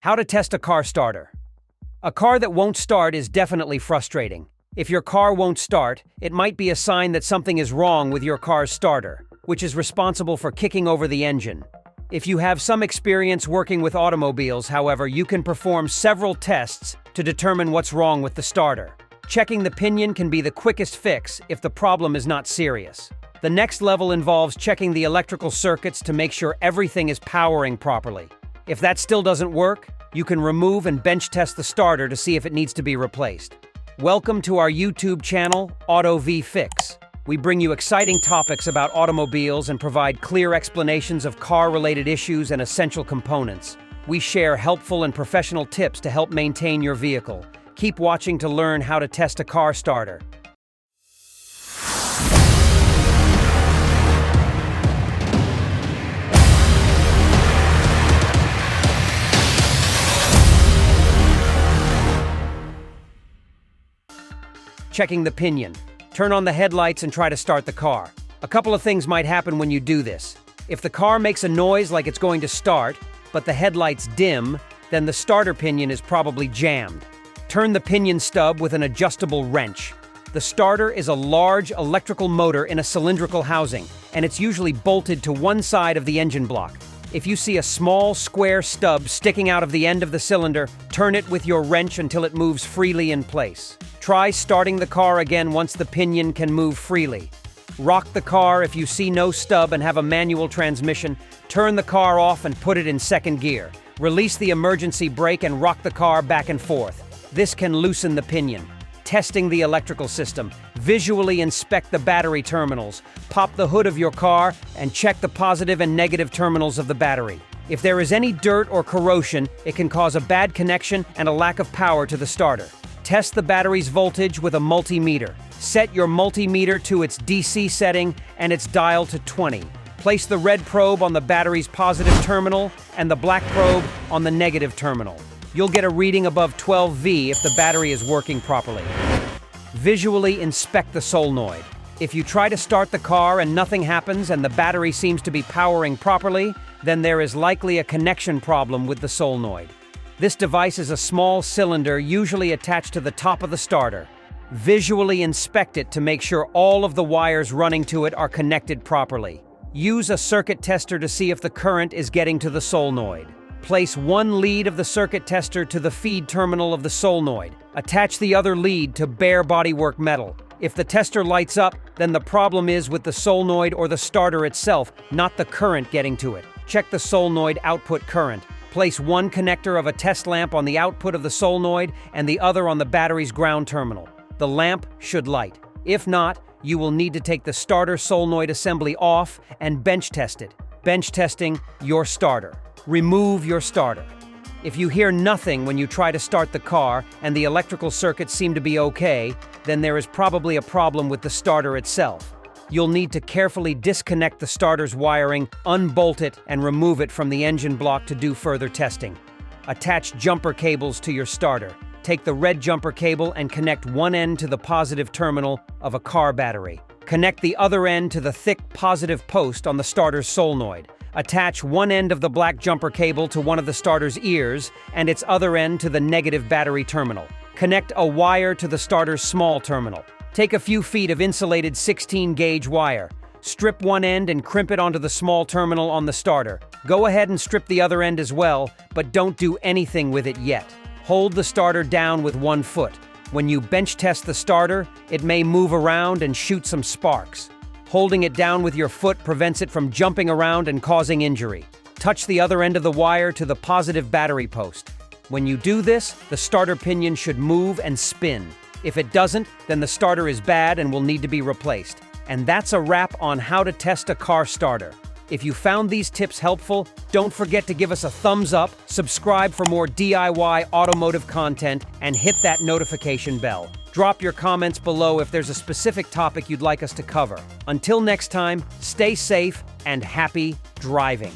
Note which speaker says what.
Speaker 1: How to test a car starter. A car that won't start is definitely frustrating. If your car won't start, it might be a sign that something is wrong with your car's starter, which is responsible for kicking over the engine. If you have some experience working with automobiles, however, you can perform several tests to determine what's wrong with the starter. Checking the pinion can be the quickest fix if the problem is not serious. The next level involves checking the electrical circuits to make sure everything is powering properly. If that still doesn't work, you can remove and bench test the starter to see if it needs to be replaced. Welcome to our YouTube channel, Auto V Fix. We bring you exciting topics about automobiles and provide clear explanations of car-related issues and essential components. We share helpful and professional tips to help maintain your vehicle. Keep watching to learn how to test a car starter. Checking the pinion. Turn on the headlights and try to start the car. A couple of things might happen when you do this. If the car makes a noise like it's going to start, but the headlights dim, then the starter pinion is probably jammed. Turn the pinion stub with an adjustable wrench. The starter is a large electrical motor in a cylindrical housing, and it's usually bolted to one side of the engine block. If you see a small square stub sticking out of the end of the cylinder, turn it with your wrench until it moves freely in place. Try starting the car again once the pinion can move freely. Rock the car if you see no stub and have a manual transmission. Turn the car off and put it in second gear. Release the emergency brake and rock the car back and forth. This can loosen the pinion. Testing the electrical system. Visually inspect the battery terminals. Pop the hood of your car and check the positive and negative terminals of the battery. If there is any dirt or corrosion, it can cause a bad connection and a lack of power to the starter. Test the battery's voltage with a multimeter. Set your multimeter to its DC setting and its dial to 20. Place the red probe on the battery's positive terminal and the black probe on the negative terminal. You'll get a reading above 12V if the battery is working properly. Visually inspect the solenoid. If you try to start the car and nothing happens and the battery seems to be powering properly, then there is likely a connection problem with the solenoid. This device is a small cylinder usually attached to the top of the starter. Visually inspect it to make sure all of the wires running to it are connected properly. Use a circuit tester to see if the current is getting to the solenoid. Place one lead of the circuit tester to the feed terminal of the solenoid. Attach the other lead to bare bodywork metal. If the tester lights up, then the problem is with the solenoid or the starter itself, not the current getting to it. Check the solenoid output current. Place one connector of a test lamp on the output of the solenoid and the other on the battery's ground terminal. The lamp should light. If not, you will need to take the starter solenoid assembly off and bench test it. Bench testing your starter. Remove your starter. If you hear nothing when you try to start the car and the electrical circuits seem to be okay, then there is probably a problem with the starter itself. You'll need to carefully disconnect the starter's wiring, unbolt it, and remove it from the engine block to do further testing. Attach jumper cables to your starter. Take the red jumper cable and connect one end to the positive terminal of a car battery. Connect the other end to the thick positive post on the starter's solenoid. Attach one end of the black jumper cable to one of the starter's ears and its other end to the negative battery terminal. Connect a wire to the starter's small terminal. Take a few feet of insulated 16-gauge wire. Strip one end and crimp it onto the small terminal on the starter. Go ahead and strip the other end as well, but don't do anything with it yet. Hold the starter down with one foot. When you bench test the starter, it may move around and shoot some sparks. Holding it down with your foot prevents it from jumping around and causing injury. Touch the other end of the wire to the positive battery post. When you do this, the starter pinion should move and spin. If it doesn't, then the starter is bad and will need to be replaced. And that's a wrap on how to test a car starter. If you found these tips helpful, don't forget to give us a thumbs up, subscribe for more DIY automotive content, and hit that notification bell. Drop your comments below if there's a specific topic you'd like us to cover. Until next time, stay safe and happy driving.